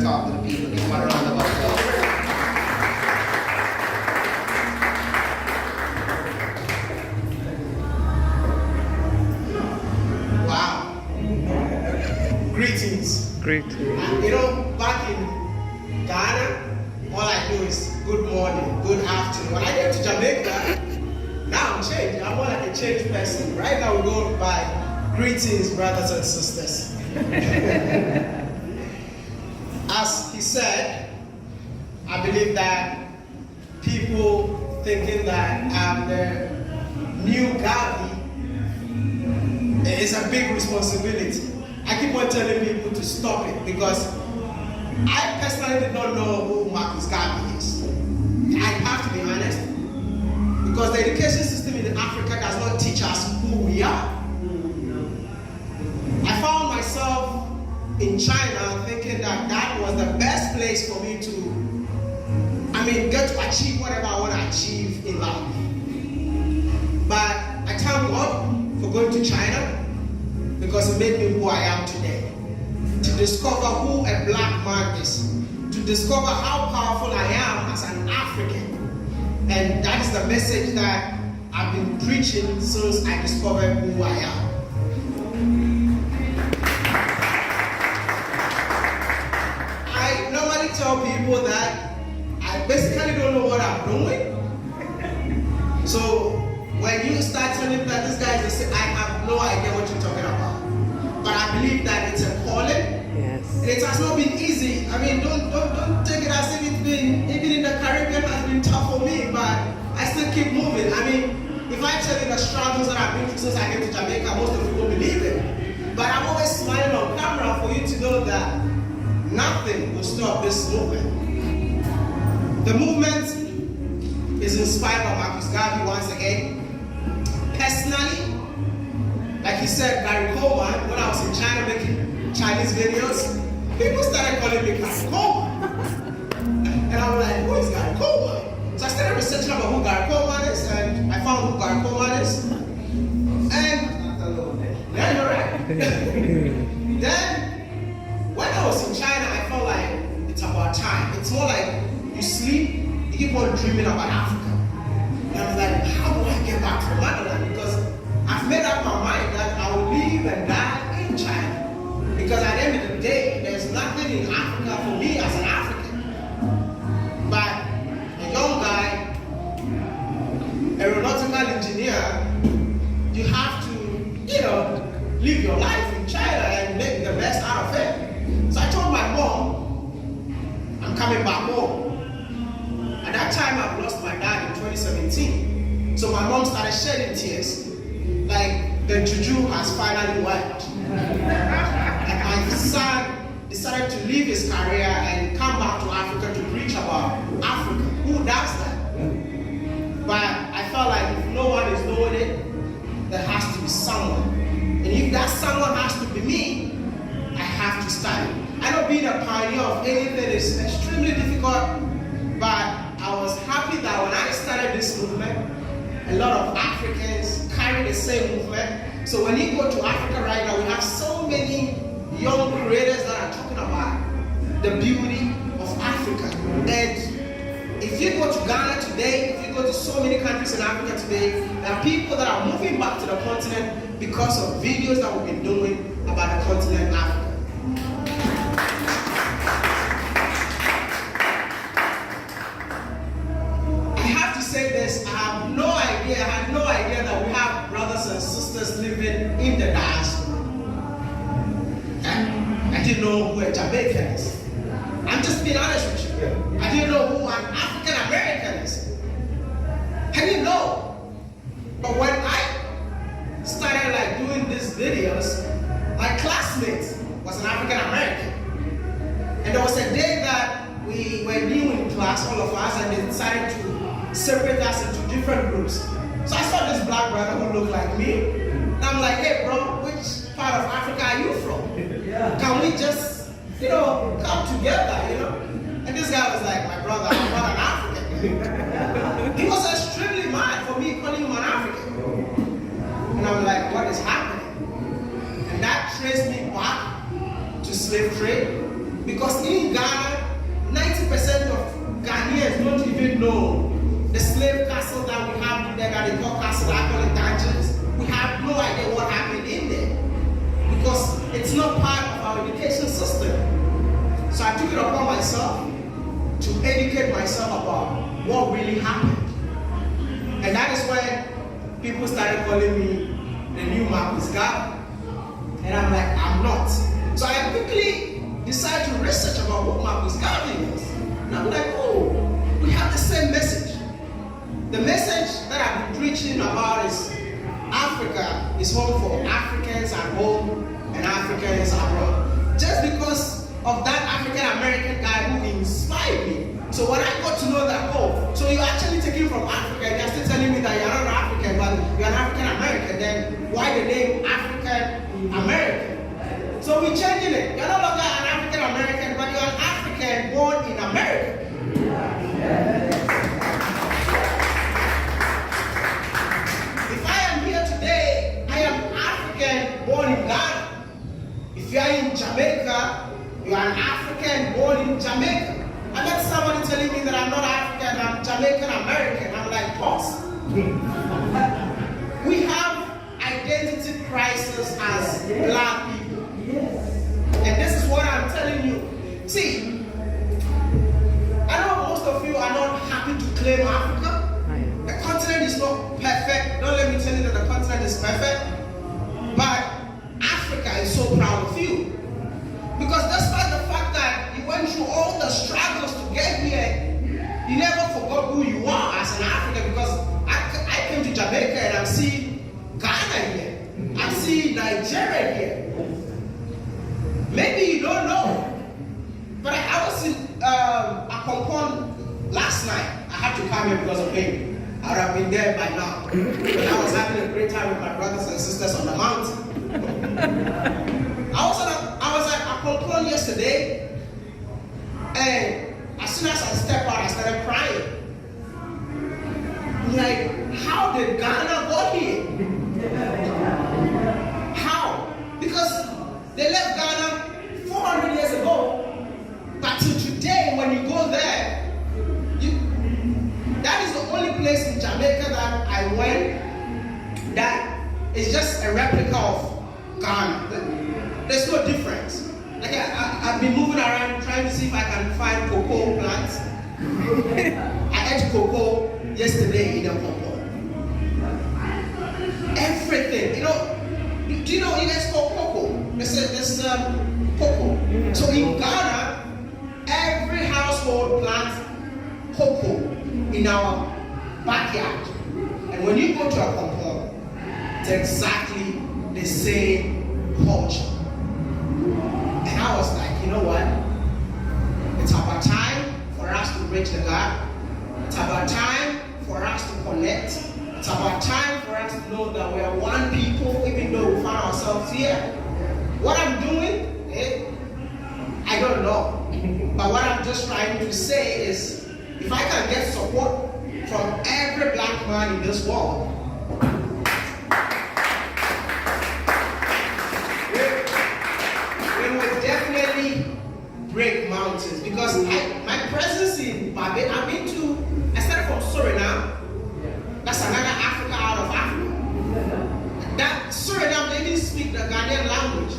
talk to the people. Give them a round of applause. Wow. Greetings. Great. You know, back in Ghana, all I do is good morning, good afternoon. When I get to Jamaica, now I'm changed. I'm more like a changed person. Right now we go by greetings, brothers and sisters. As he said, I believe that people thinking that I'm the new Gavi is a big responsibility. I keep on telling people to stop it because I personally did not know who Marcus Garvey is. I have to be honest, because the education system in Africa does not teach us who we are. I found myself in China thinking that that was the best place for me to, get to achieve whatever I want to achieve in life. But I thank God for going to China because it made me who I am today. To discover who a black man is, to discover how powerful I am as an African. And that is the message that I've been preaching since I discovered who I am. I normally tell people that I basically don't know what I'm doing. So when you start telling me that this guy is, I have no idea what you're talking about. But I believe that it's a calling. Yes. And it has not been easy. Don't take it as if it's been, even in the Caribbean has been tough for me, but I still keep moving. If I tell you the struggles that I've been through since I came to Jamaica, most of you won't believe it. But I'm always smiling on camera for you to know that nothing will stop this movement. The movement is inspired by Marcus Garvey once again. Personally, like he said, Gary Coleman, when I was in China making Chinese videos, people started calling me Gary Coleman. And I was like, who is Gary Coleman? So I started researching about who Gary Coleman is, and I found who Gary Coleman is. And yeah, you're right. Then, when I was in China, I felt like it's about time. It's more like you sleep, you keep on dreaming about Africa. And I was like, how do I get back to motherland? Because I've made up my mind that I will live and die in China. Because at the end of the day, there's nothing in Africa for me as an African. But a young guy, aeronautical engineer, you have to, live your life in China and make the best out of it. So I told my mom, I'm coming back home. At that time, I've lost my dad in 2017. So my mom started shedding tears. Like the juju has finally worked. And my son decided to leave his career and come back to Africa to preach about Africa. Who does that? But I felt like if no one is doing it, there has to be someone. And if that someone has to be me, I have to start. I know being a pioneer of anything is extremely difficult, but I was happy that when I started this movement, a lot of Africans carry the same movement. So when you go to Africa right now, we have so many young creators that are talking about the beauty of Africa. And if you go to Ghana today, if you go to so many countries in Africa today, there are people that are moving back to the continent because of videos that we've been doing about the continent Africa. I had no idea that we have brothers and sisters living in the diaspora. I didn't know who a Jamaican is. I'm just being honest with you. I didn't know who an African American is. I didn't know. But when I started doing these videos, my classmate was an African American. And there was a day that we were new in class, all of us, and they decided to separate us into different groups. So I saw this black brother who looked like me, and I'm like, hey bro, which part of Africa are you from? Can we just, come together, And this guy was like, my brother, I'm not an African. He was extremely mad for me calling him an African. And I'm like, what is happening? And that traced me back to slave trade, because in in Ghana, 90% of Ghanaians don't even know the slave castle that we have in there, that they call castle, I call it dungeons. We have no idea what happened in there because it's not part of our education system. So I took it upon myself to educate myself about what really happened. And that is when people started calling me the new Marcus Garvey. And I'm like, I'm not. So I quickly decided to research about what Marcus Garvey is. And I'm like, oh, we have the same message. The message that I've been preaching about is Africa is home for Africans at home and Africans abroad. Just because of that African American guy who inspired me. So when I got to know that, oh, so you're actually taking from Africa, and you're still telling me that you're not an African, but you're an African American, then why the name African American? So we're changing it. You're no longer an African American, but you're an African born in America. If I am here today, I am African born in Ghana. If you are in Jamaica, you are an African born in Jamaica. I met somebody telling me that I'm not African, I'm Jamaican American. I'm like, pause. We have identity crisis as black people. And this is what I'm telling you. See, I know most of you are not happy to claim Africa. The continent is not perfect. Don't let me tell you that the continent is perfect. But Africa is so proud of you. Because despite the fact that you went through all the struggles to get here, you never forgot who you are as an African. Because I came to Jamaica and I see Ghana here. I see Nigeria here. Maybe you don't know. But I was in Akompon last night. I had to come here because of pain. I would have been there by now. But I was having a great time with my brothers and sisters on the mountain. I was at Akompon yesterday, and as soon as I stepped out, I started crying. I'm like, how did Ghana go here? How? Because they left Ghana 400 years ago. But till today, when you go there, that is the only place in Jamaica that I went that is just a replica of Ghana. There's no difference. Like I've been moving around trying to see if I can find cocoa plants. I ate cocoa yesterday in a cocoa. Everything, do you know what you guys call cocoa? There's cocoa. So in Ghana, every household plants cocoa in our backyard. And when you go to a compound, it's exactly the same culture. And I was like, you know what? It's about time for us to bridge the gap. It's about time for us to connect. It's about time for us to know that we are one people, even though we find ourselves here. What I'm doing, I don't know. But what I'm just trying to say is, if I can get support from every black man in this world, we will definitely break mountains. Because my presence in Barbados, I started from Suriname. That's another Africa out of Africa. That Suriname, they didn't speak the Ghanaian language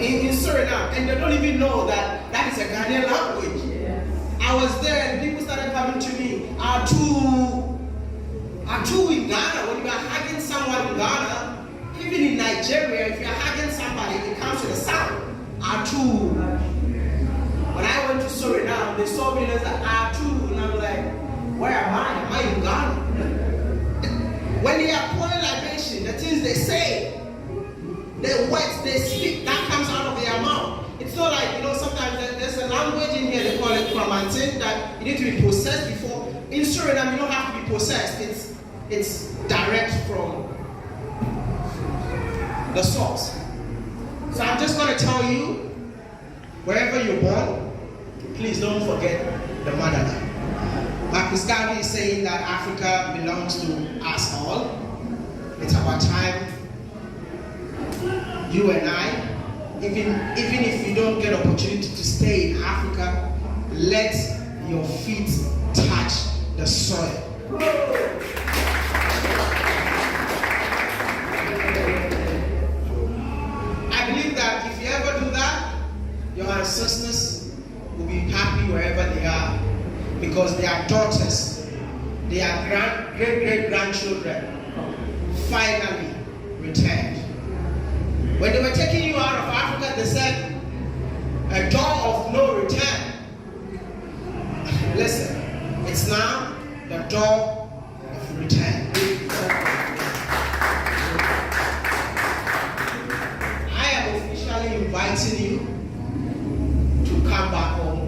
in Suriname, and they don't even know that is a Ghanaian language. I was there and people started coming to me, are two in Ghana. When you are hugging someone in Ghana, even in Nigeria, if you are hugging somebody, it comes to the sound. Are two. When I went to Suriname, they saw me and they said, are two. And I'm like, where am I? Am I in Ghana? When they are pouring libation, the things they say, the words they speak, that comes out of their mouth. It's not like, sometimes there's a language in here, they call it Kramantin, that you need to be possessed before. In Suriname, you don't have to be possessed. It's direct from the source. So I'm just going to tell you, wherever you're born, please don't forget the motherland. Marcus Garvey is saying that Africa belongs to us all. It's about time you and I even if you don't get opportunity to stay in Africa, let your feet touch the soil. I believe that if you ever do that, your ancestors will be happy wherever they are, because their daughters, their great-great-grandchildren finally returned. When they were taking you out of Africa, they said, a door of no return. Listen, it's now the door of return. I am officially inviting you to come back home.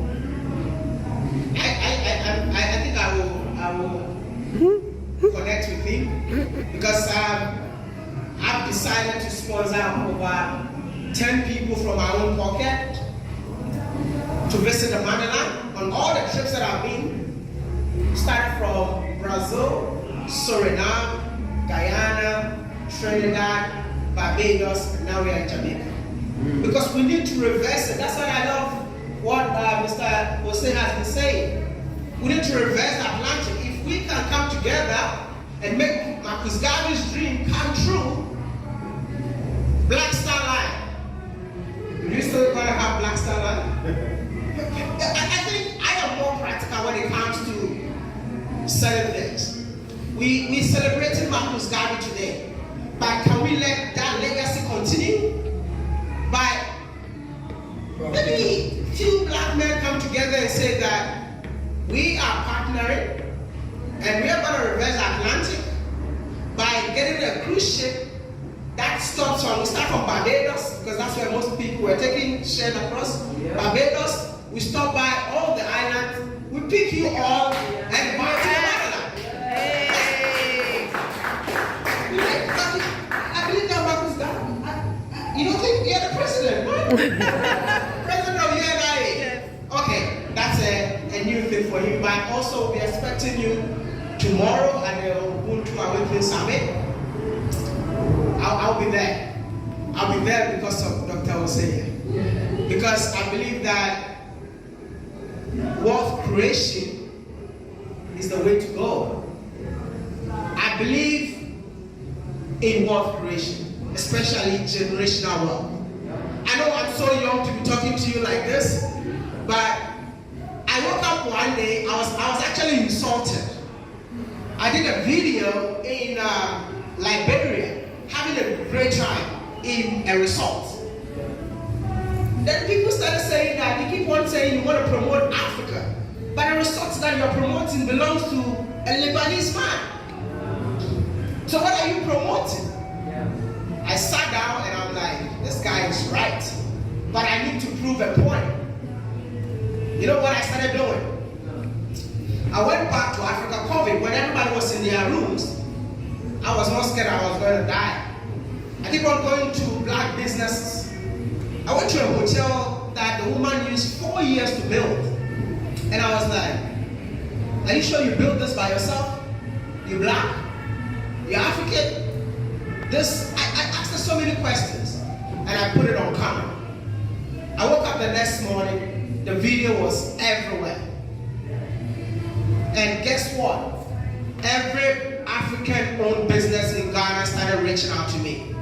I think I will connect with him, because I've decided to sponsor over 10 people from my own pocket to visit the motherland on all the trips that I've been. Started from Brazil, Suriname, Guyana, Trinidad, Barbados, and now we are in Jamaica. Because we need to reverse it. That's why I love what Mr. Jose has been saying. We need to reverse the Atlantic. If we can come together and make Marcus Garvey's dream come true, Black Star Line. Do you still want to have Black Star Line? I think I am more practical when it comes to selling things. We celebrated Marcus Garvey today, but can we let that legacy continue? By maybe few black men come together and say that we are partnering and we are going to reverse the Atlantic by getting a cruise ship that stops on, we start from Barbados, because that's where most people were taking shares across. Barbados, we stop by all the islands, we pick you all and back to the motherland. I believe that Marcus Garvey. You don't think you're the president, right? President of UNIA. Okay, that's a new thing for you. But also, we're expecting you tomorrow at the Ubuntu Awakening Summit. I'll be there. I'll be there because of Dr. Hosea. Because I believe that wealth creation is the way to go. I believe in wealth creation, especially generational wealth. I know I'm so young to be talking to you like this, but I woke up one day, I was actually insulted. I did a video in Liberia, having a great time in a resort. Then people started saying that, they keep on saying you want to promote Africa, but the resort that you're promoting belongs to a Lebanese man. So what are you promoting? I sat down and I'm like, this guy is right, but I need to prove a point. You know what I started doing? I went back to Africa COVID when everybody was in their rooms. I was more scared I was going to die. I keep on going to black businesses. I went to a hotel that the woman used 4 years to build. And I was like, are you sure you built this by yourself? You black? You African? I asked her so many questions. And I put it on camera. I woke up the next morning, the video was everywhere. And guess what? Every African-owned business in Ghana started reaching out to me.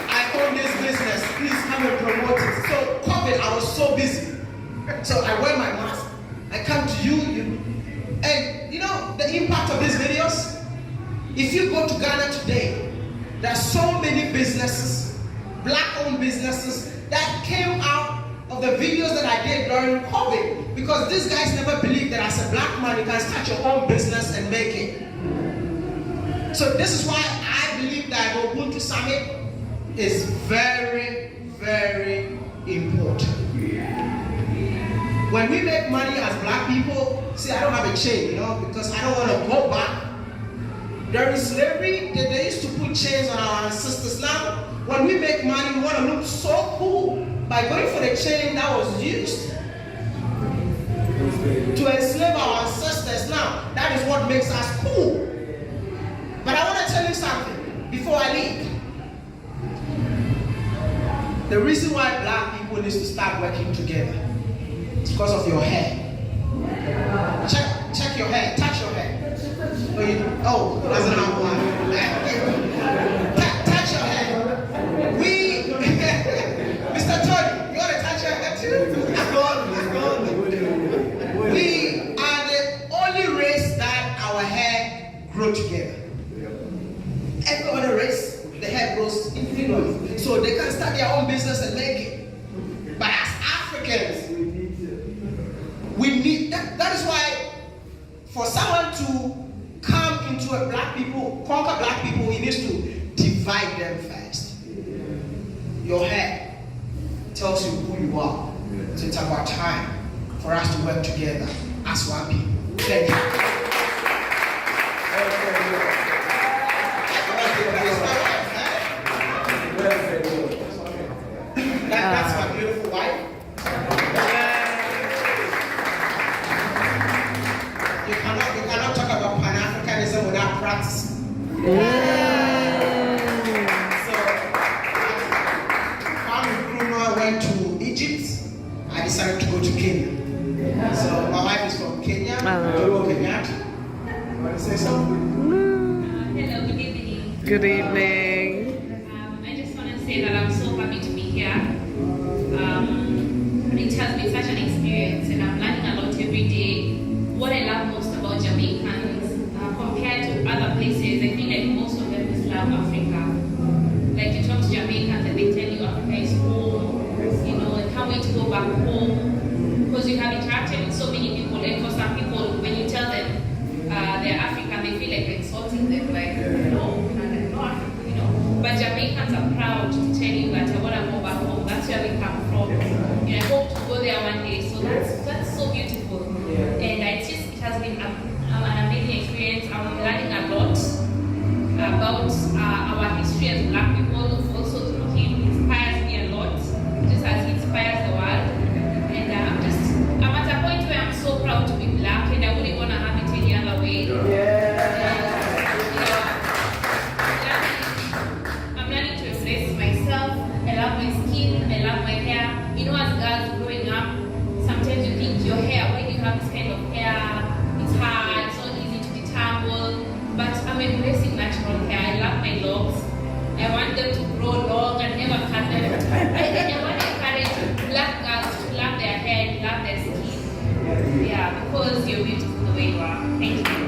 I own this business, please come and promote it. So COVID, I was so busy. So I wear my mask, I come to you, and you know the impact of these videos? If you go to Ghana today, there are so many businesses, black-owned businesses, that came out of the videos that I did during COVID, because these guys never believed that as a black man you can start your own business and make it. So this is why I believe that the Ubuntu Summit is very, very important. When we make money as black people, see, I don't have a chain, you know, because I don't want to go back. During slavery, they used to put chains on our ancestors. Now, when we make money, we want to look so cool by going for the chain that was used to enslave our ancestors. Now, that is what makes us cool. But I want to tell you something before I leave. The reason why black people need to start working together is because of your hair. Check your hair, touch your hair. Oh, that's not one. Touch your hair. Mr. Tony, you want to touch your hair too? It's gone. We are the only race that our hair grow together. Every other race, the hair grows individually. So they can start their own business and make it. But as Africans, we need that. That is why for someone to come into a black people, conquer black people, he needs to divide them first. Your hair tells you who you are. So it's about time for us to work together as one people. Thank you. That's my beautiful wife. You cannot talk about Pan-Africanism without practice. So, Kwame Nkrumah went to Egypt. I decided to go to Kenya. So my wife is from Kenya. Hello, Kenyatta. You want to say something? Hello, good evening. Good evening. I just want to say that I'm so happy to be here. It has been such an experience, and I'm learning a lot every day. What I love most about Jamaicans, compared to other places, I feel like most of them just love Africa. Like you talk to Jamaicans and they tell you Africa is home, you know, and can't wait to go back home. Because you have interacted with so many people, and for some people, when you tell them they're African, they feel like you're insulting them, like, no, I'm not African, you know. But Jamaicans are proud to tell you that I want to go back home. That's where we come from. And I hope to go there one day. So that's so beautiful. And it has been an amazing experience. I'm learning a lot about our history as black people. Also through him, inspires me a lot, just as he inspires the world. And I'm at a point where I'm so proud to be black, and I wouldn't want to have it any other way. I'm learning to embrace myself. I love my skin, I love my hair. You know, as girls growing up, sometimes you think your hair, when you have this kind of hair, it's hard, it's not easy to detangle. But I'm embracing natural hair. I love my locks. I want them to grow long and never cut them. I want to encourage black girls to love their hair and love their skin. Yeah, because you're beautiful the way you are. Thank you.